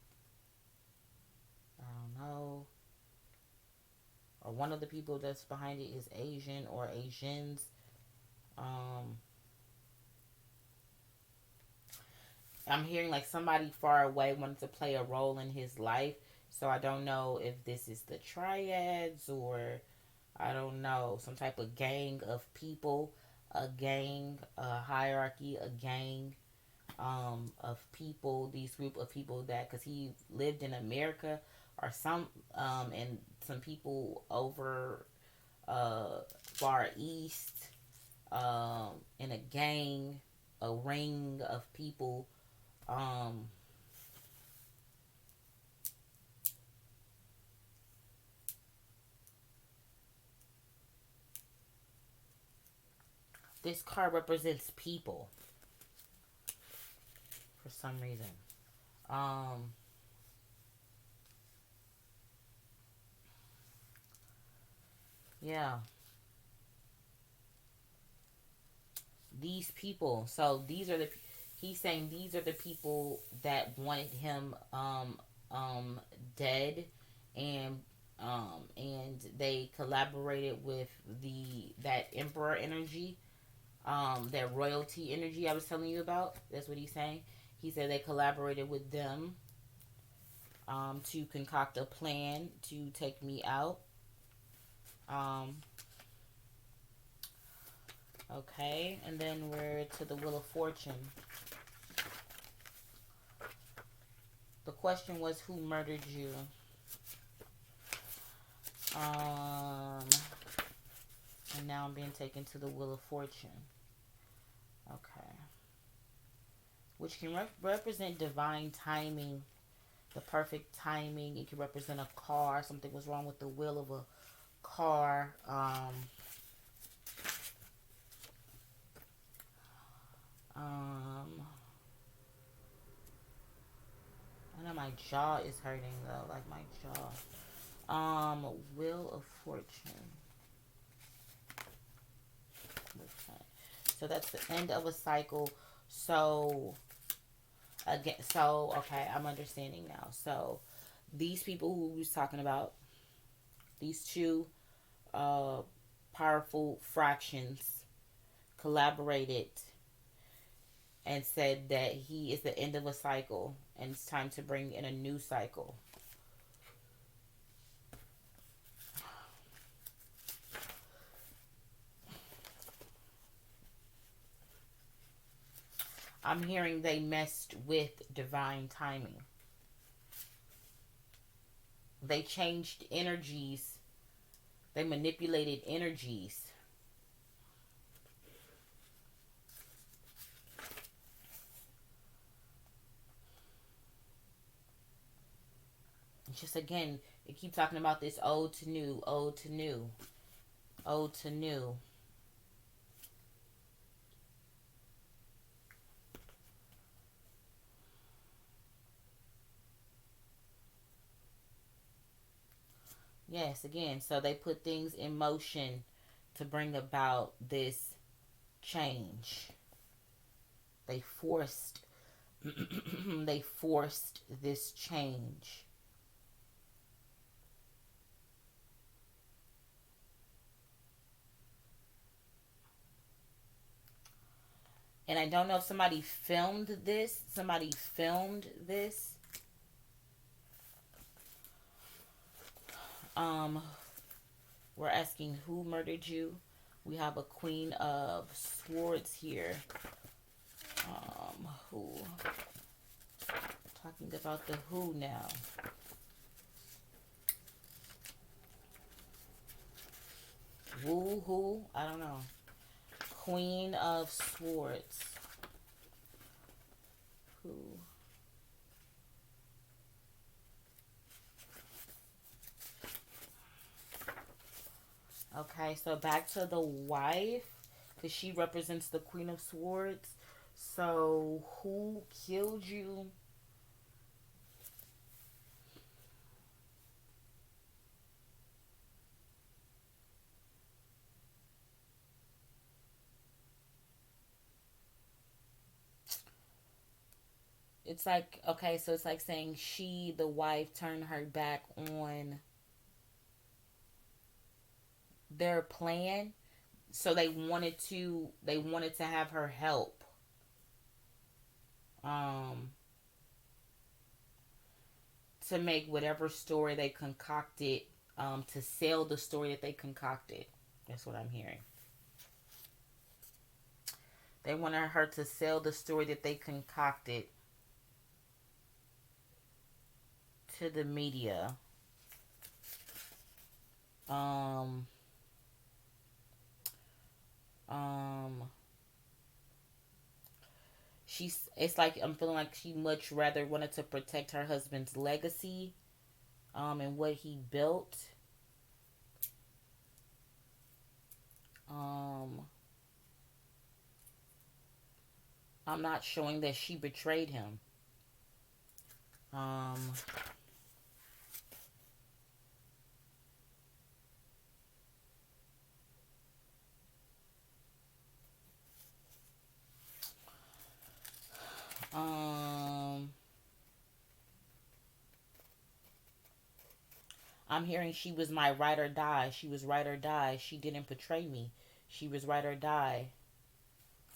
I don't know. Or one of the people that's behind it is Asian or Asians. Um, I'm hearing like somebody far away wanted to play a role in his life. So I don't know if this is the triads or I don't know, some type of gang of people, a gang, a hierarchy, a gang of people, these group of people that, because he lived in America or and some people over far east in a gang, a ring of people. Um, this card represents people for some reason. Um, yeah, these people. So these are the. He's saying these are the people that wanted him um, dead, and and they collaborated with that emperor energy, that royalty energy I was telling you about. That's what he's saying. He said they collaborated with them to concoct a plan to take me out. Um, okay, and then we're to the Wheel of Fortune. The question was, who murdered you? And now I'm being taken to the Wheel of Fortune. Okay. Which can represent divine timing, the perfect timing. It can represent a car. Something was wrong with the wheel of a car. I know my jaw is hurting though, like my jaw. Wheel of Fortune. Okay. So that's the end of a cycle. So again, so okay, I'm understanding now. So these people who we was talking about, these two uh, powerful fractions collaborated and said that he is the end of a cycle and it's time to bring in a new cycle. I'm hearing they messed with divine timing. They changed energies. They manipulated energies. It's just again, it keeps talking about this old to new, old to new, old to new. Yes, again, so they put things in motion to bring about this change. They forced they forced this change. And I don't know if somebody filmed this. Somebody filmed this. Um, we're asking who murdered you. We have a Queen of Swords here. Who? Talking about the who now. Woo who? I don't know. Queen of Swords. Who? Okay, so back to the wife, because she represents the Queen of Swords. So, who killed you? It's like, okay, so it's like saying she, the wife, turned her back on their plan. So they wanted to have her help. um, to make whatever story they concocted, to sell the story that they concocted. That's what I'm hearing. They wanted her to sell the story that they concocted to the media. Um, um, it's like I'm feeling like she much rather wanted to protect her husband's legacy, and what he built. Um, I'm not showing that she betrayed him. Um, um, I'm hearing she was my ride or die. She was ride or die. She didn't betray me. She was ride or die.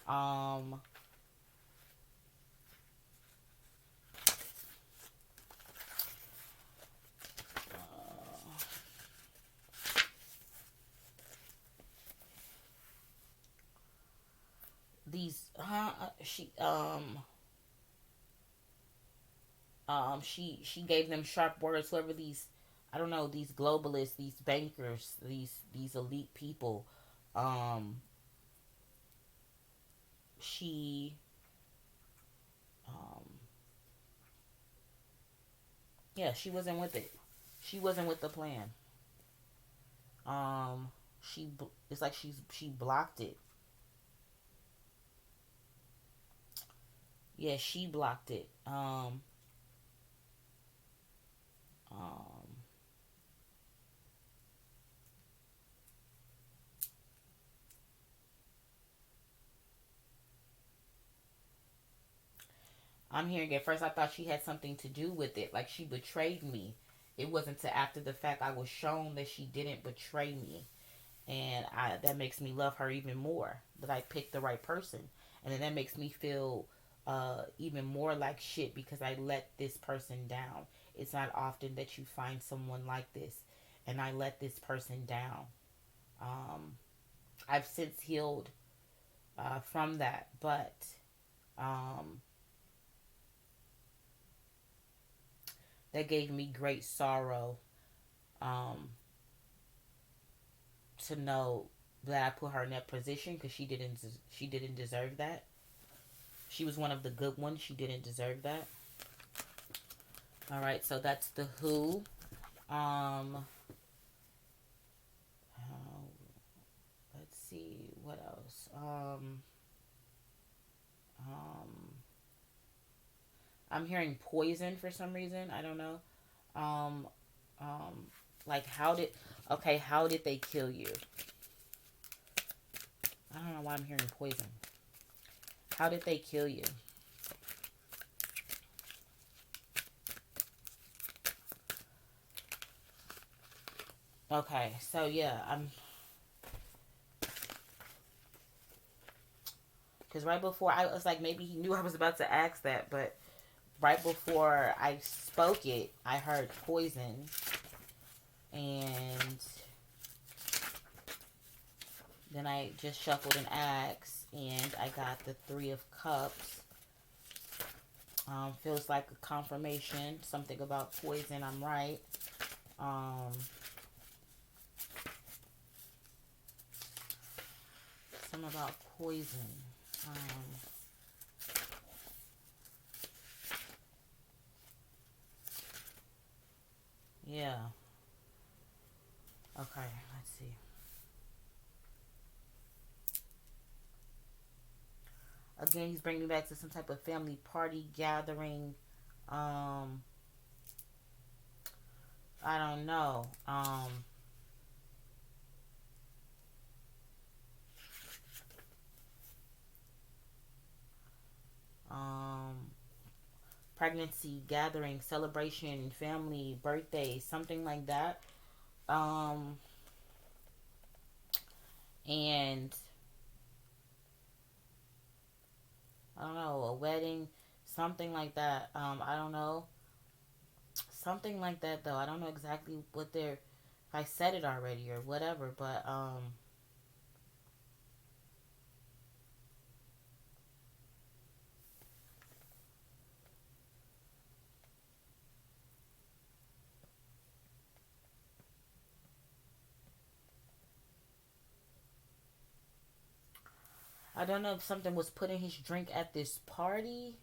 Um, these, she gave them sharp words. Whoever these, I don't know, these globalists, these bankers, these elite people. Um, she, um, yeah, she wasn't with it. She wasn't with the plan. Um, it's like she blocked it. Yeah, she blocked it. Um, I'm hearing at first I thought she had something to do with it, like she betrayed me. It wasn't to after the fact I was shown that she didn't betray me, and I that makes me love her even more. That I picked the right person, and then that makes me feel even more like shit because I let this person down. It's not often that you find someone like this, and I let this person down. Um, I've since healed from that, but um, that gave me great sorrow, um, to know that I put her in that position because she didn't deserve that. She was one of the good ones. She didn't deserve that. All right, so that's the Who. Um, let's see what else. Um, I'm hearing Poison for some reason. I don't know. Um, um, like how did they kill you? I don't know why I'm hearing Poison. How did they kill you? Okay, so yeah, I'm because right before I was like maybe he knew I was about to ask that, but right before I spoke it, I heard Poison, and then I just shuffled an axe, and I got the Three of Cups. Feels like a confirmation, something about poison. I'm right. Um, something about poison. Um, yeah. Okay. Let's see. Again, he's bringing me back to some type of family party gathering. Um, I don't know. Um, pregnancy gathering, celebration, family, birthday, something like that. Um, and I don't know, a wedding, Something like that. I don't know. Something like that though. I don't know exactly what they're, if I said it already or whatever, but I don't know if something was put in his drink at this party.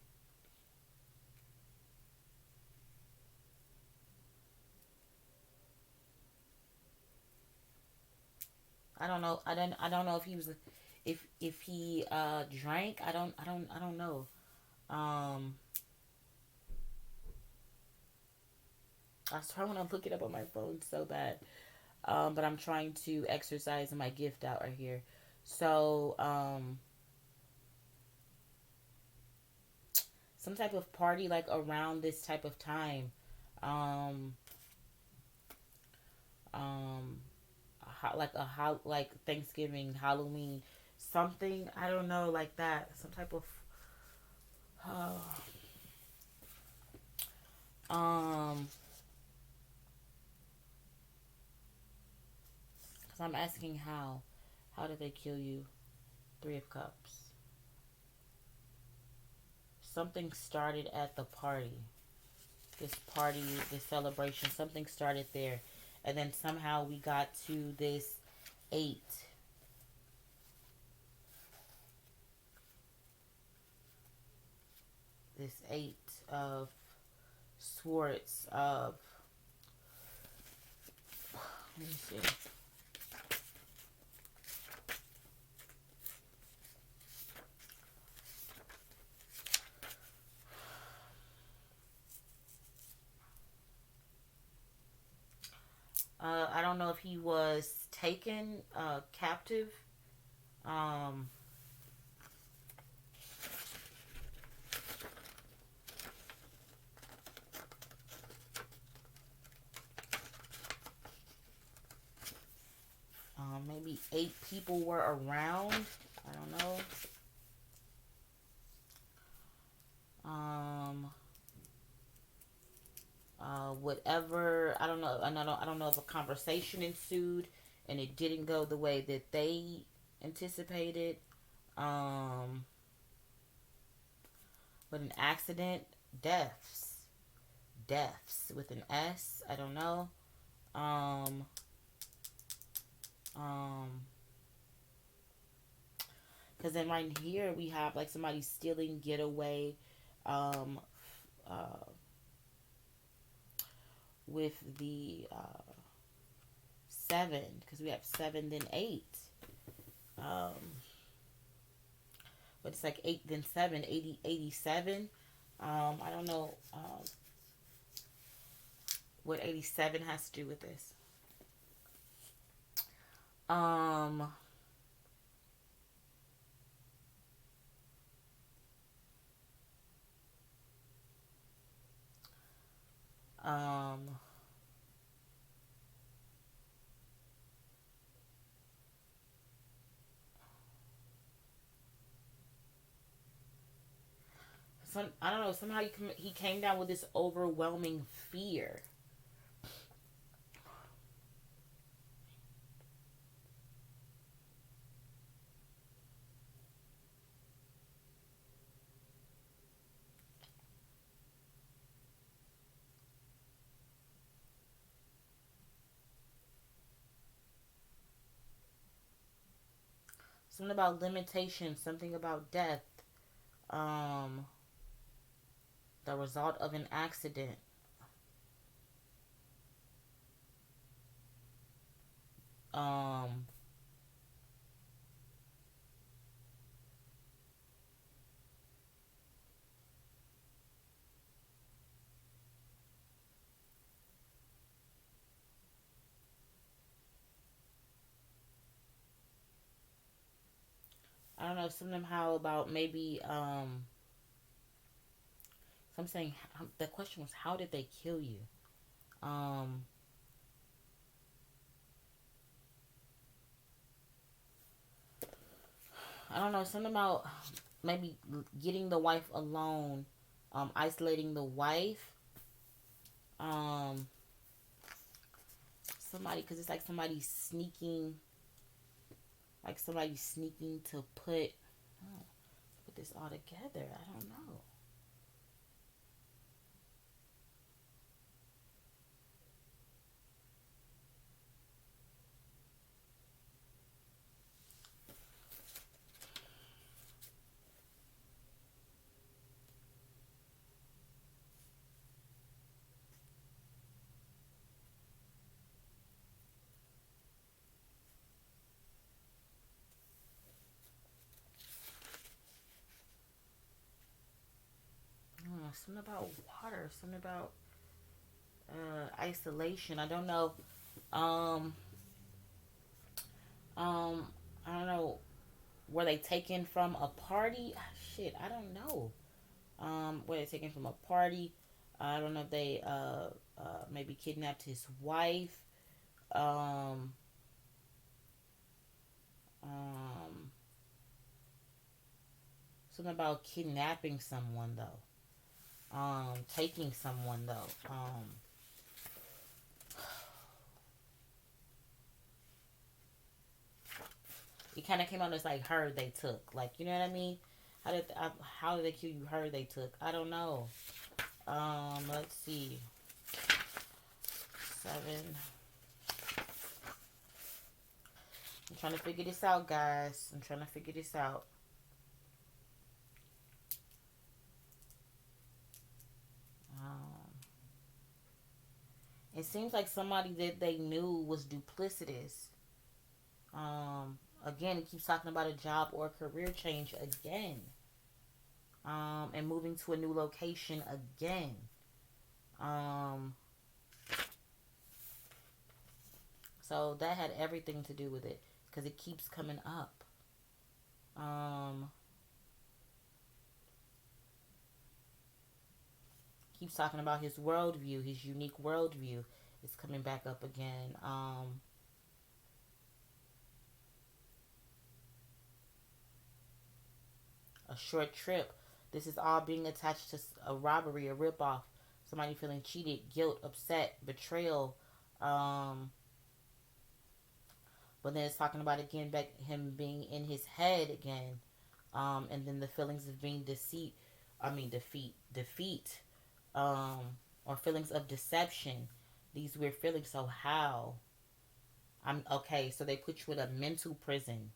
I don't know. I don't know if he was, if he drank. I don't know. Um I was trying to look it up on my phone so bad. But I'm trying to exercise my gift out right here. So, some type of party like around this type of time. Um, um, like like Thanksgiving, Halloween, something. I don't know, like that. Some type of. Uh, um, because I'm asking how. How did they kill you? Three of Cups. Something started at the party. This party, this celebration, something started there. And then somehow we got to this eight. This eight of swords of, let me see. I don't know if he was taken captive. Um, maybe eight people were around. I don't know. Um, Whatever. I don't know. I don't know if a conversation ensued and it didn't go the way that they anticipated. Um, but an accident, deaths, deaths with an S. I don't know. Um, um, because then right here we have like somebody stealing, getaway, um, uh, with the seven, because we have seven then eight. Um, but it's like eight then seven, 80, 87. I don't know what 87 has to do with this. Um, um, I don't know. Somehow he came down with this overwhelming fear. Something about limitation. Something about death. Um, the result of an accident. Um, I don't know. Something how about maybe so I'm saying the question was how did they kill you? Um, I don't know. Something about maybe getting the wife alone. Isolating the wife. Um, somebody, because it's like somebody sneaking to oh, put this all together. I don't know. Something about water. Something about isolation. I don't know. Um, um, I don't know. Were they taken from a party? Ah, shit, I don't know. Were they taken from a party? I don't know if they maybe kidnapped his wife. Um, um, Something about kidnapping someone though. Taking someone though. It kind of came out as like her they took. Like, you know what I mean? How did they kill you? Her they took. I don't know. Let's see. Seven. I'm trying to figure this out, guys. I'm trying to figure this out. Um, it seems like somebody that they knew was duplicitous. Again, it keeps talking about a job or a career change again. And moving to a new location again. Um, so that had everything to do with it because it keeps coming up. Um, keeps talking about his worldview, his unique worldview. It's coming back up again. A short trip. This is all being attached to a robbery, a ripoff. Somebody feeling cheated, guilt, upset, betrayal. Um, but then it's talking about again back him being in his head again. And then the feelings of being defeat, um, or feelings of deception. These weird feelings. So how? I'm okay. So they put you in a mental prison.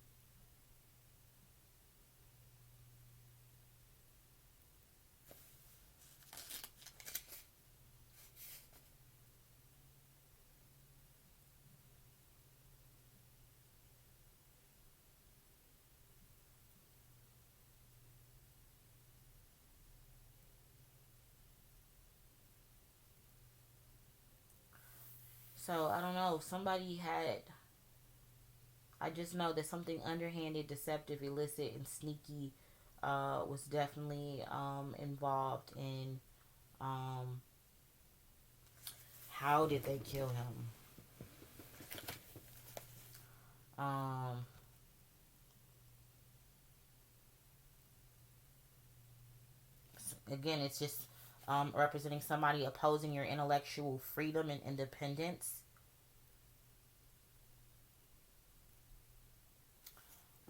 So I don't know. Somebody had. I just know that something underhanded, deceptive, illicit, and sneaky was definitely involved in um, how did they kill him. Um, Again, it's just representing somebody opposing your intellectual freedom and independence.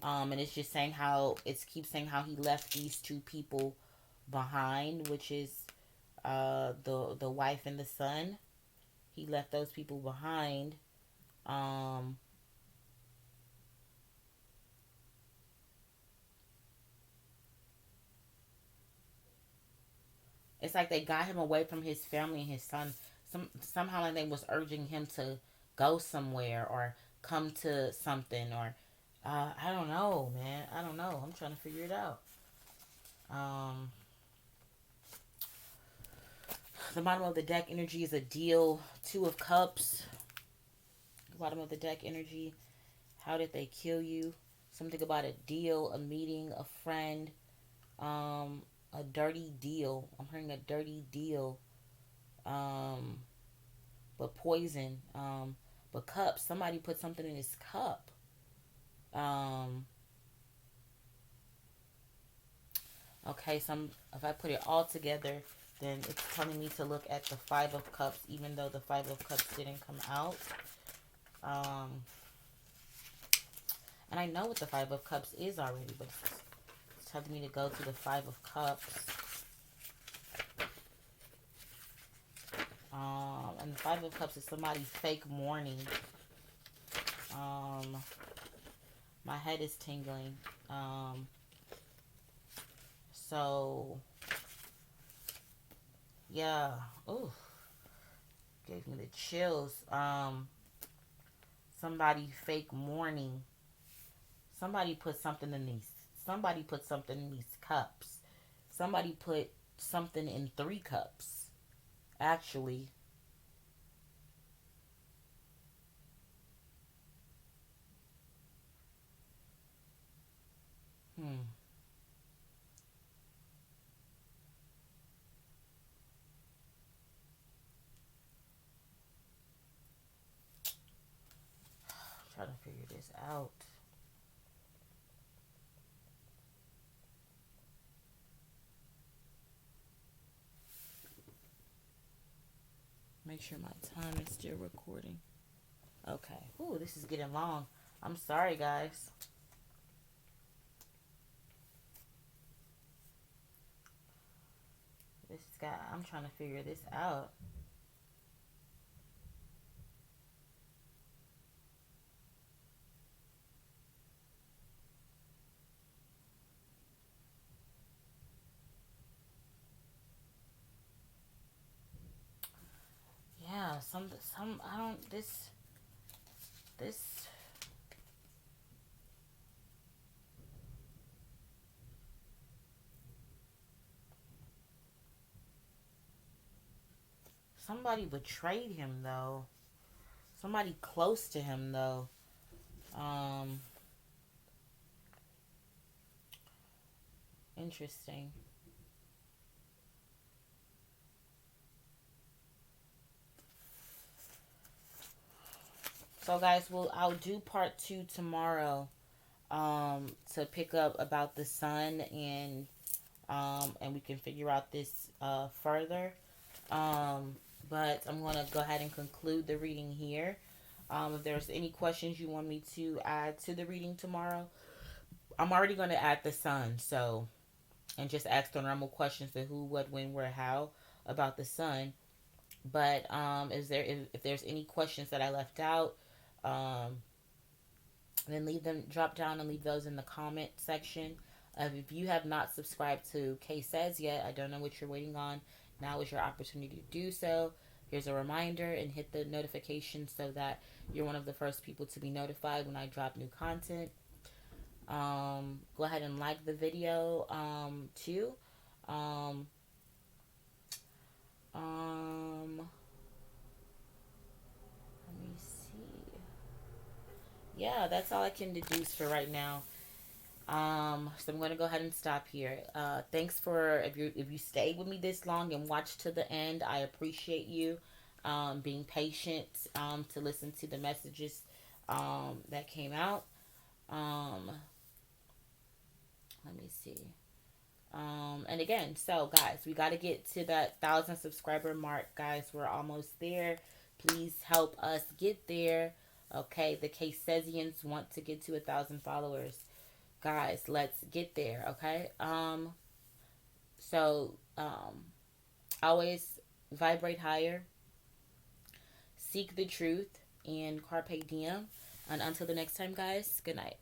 And it's just saying how it keeps saying how he left these two people behind, which is the wife and the son. He left those people behind. Um, it's like they got him away from his family and his son. Somehow like they was urging him to go somewhere or come to something or I don't know, man. I don't know. I'm trying to figure it out. Um, the bottom of the deck energy is a deal. Two of Cups. The bottom of the deck energy. How did they kill you? Something about a deal, a meeting, a friend, a dirty deal. I'm hearing a dirty deal. Um, but poison. But cups. Somebody put something in his cup. Um, Okay, so if I put it all together, then it's telling me to look at the Five of Cups, even though the Five of Cups didn't come out. And I know what the Five of Cups is already, but it's telling me to go to the Five of Cups. And the Five of Cups is somebody's fake mourning. My head is tingling. So, yeah. Ooh, gave me the chills. Somebody fake mourning. Somebody put something in these. Somebody put something in these cups. Somebody put something in 3 cups. Actually. Trying to figure this out. Make sure my time is still recording. Okay. Ooh, this is getting long. I'm sorry, guys. This guy, I'm trying to figure this out. Yeah, I don't, this, somebody betrayed him, though. Somebody close to him, though. Interesting. So, guys, I'll do part 2 tomorrow, to pick up about the sun, and we can figure out this further. But I'm going to go ahead and conclude the reading here. If there's any questions you want me to add to the reading tomorrow, I'm already going to add the sun. So, and just ask the normal questions: the who, what, when, where, how about the sun. But if there's any questions that I left out, um, then leave them, drop down and leave those in the comment section. If you have not subscribed to Kay Says yet, I don't know what you're waiting on. Now is your opportunity to do so. Here's a reminder, and hit the notification so that you're one of the first people to be notified when I drop new content. Go ahead and like the video too. Um, Let me see. Yeah, that's all I can deduce for right now. So I'm gonna go ahead and stop here. Thanks for if you stayed with me this long and watched to the end. I appreciate you being patient to listen to the messages that came out. Um, Let me see. And again, so guys, we got to get to that 1,000 subscriber mark, guys. We're almost there. Please help us get there. Okay, the Caesarians want to get to 1,000 followers, guys. Let's get there. Okay. So always vibrate higher, seek the truth, and carpe diem. And until the next time, guys. Good night.